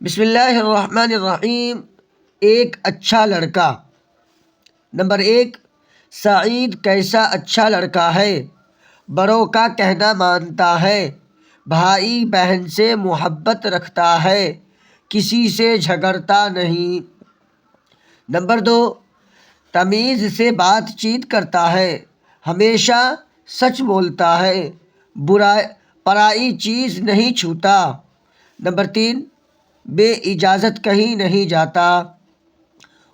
بسم اللہ الرحمن الرحیم۔ ایک اچھا لڑکا۔ نمبر 1، سعید کیسا اچھا لڑکا ہے، بڑوں کا کہنا مانتا ہے، بھائی بہن سے محبت رکھتا ہے، کسی سے جھگڑتا نہیں۔ نمبر 2، تمیز سے بات چیت کرتا ہے، ہمیشہ سچ بولتا ہے، پرائی چیز نہیں چھوتا۔ نمبر 3، بے اجازت کہیں نہیں جاتا،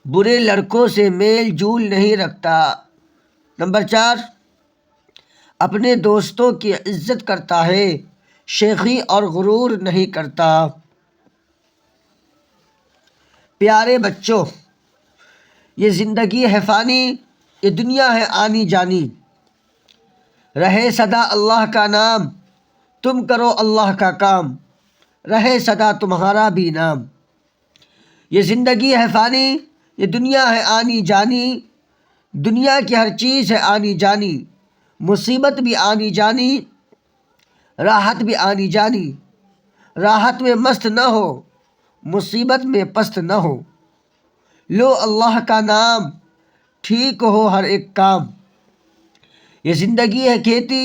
برے لڑکوں سے میل جول نہیں رکھتا۔ نمبر 4، اپنے دوستوں کی عزت کرتا ہے، شیخی اور غرور نہیں کرتا۔ پیارے بچوں، یہ زندگی ہے فانی، یہ دنیا ہے آنی جانی، رہے سدا اللہ کا نام، تم کرو اللہ کا کام، رہے سدا تمہارا بھی نام۔ یہ زندگی ہے فانی، یہ دنیا ہے آنی جانی، دنیا کی ہر چیز ہے آنی جانی، مصیبت بھی آنی جانی، راحت بھی آنی جانی، راحت میں مست نہ ہو، مصیبت میں پست نہ ہو، لو اللہ کا نام، ٹھیک ہو ہر ایک کام۔ یہ زندگی ہے کھیتی،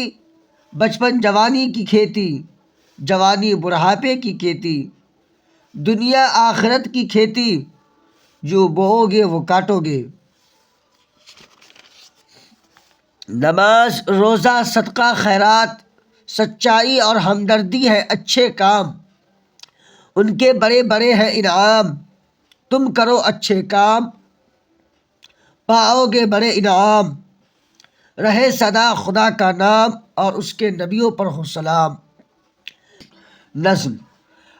بچپن جوانی کی کھیتی، جوانی بڑھاپے کی کھیتی، دنیا آخرت کی کھیتی، جو بوؤ گے وہ کاٹو گے۔ نماز، روزہ، صدقہ خیرات، سچائی اور ہمدردی ہے اچھے کام، ان کے بڑے بڑے ہیں انعام، تم کرو اچھے کام، پاؤ گے بڑے انعام، رہے سدا خدا کا نام اور اس کے نبیوں پر ہو سلام۔ نظم: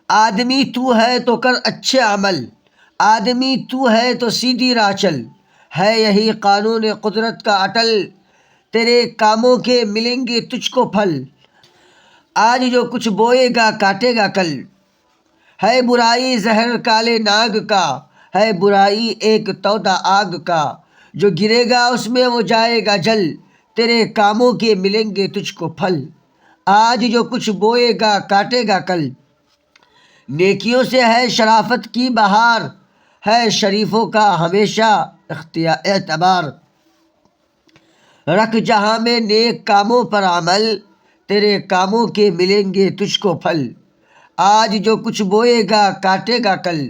آدمی تو ہے تو کر اچھے عمل، آدمی تو ہے تو سیدھی راہ چل، ہے یہی قانون قدرت کا اٹل، تیرے کاموں کے ملیں گے تجھ کو پھل، آج جو کچھ بوئے گا کاٹے گا کل، ہے برائی زہر کالے ناگ کا، ہے برائی ایک تودا آگ کا، جو گرے گا اس میں وہ جائے گا جل، تیرے کاموں کے ملیں گے تجھ کو پھل، آج جو کچھ بوئے گا کاٹے گا کل۔ نیکیوں سے ہے شرافت کی بہار، ہے شریفوں کا ہمیشہ اعتبار، رکھ جہاں میں نیک کاموں پر عمل، تیرے کاموں کے ملیں گے تجھ کو پھل، آج جو کچھ بوئے گا کاٹے گا کل۔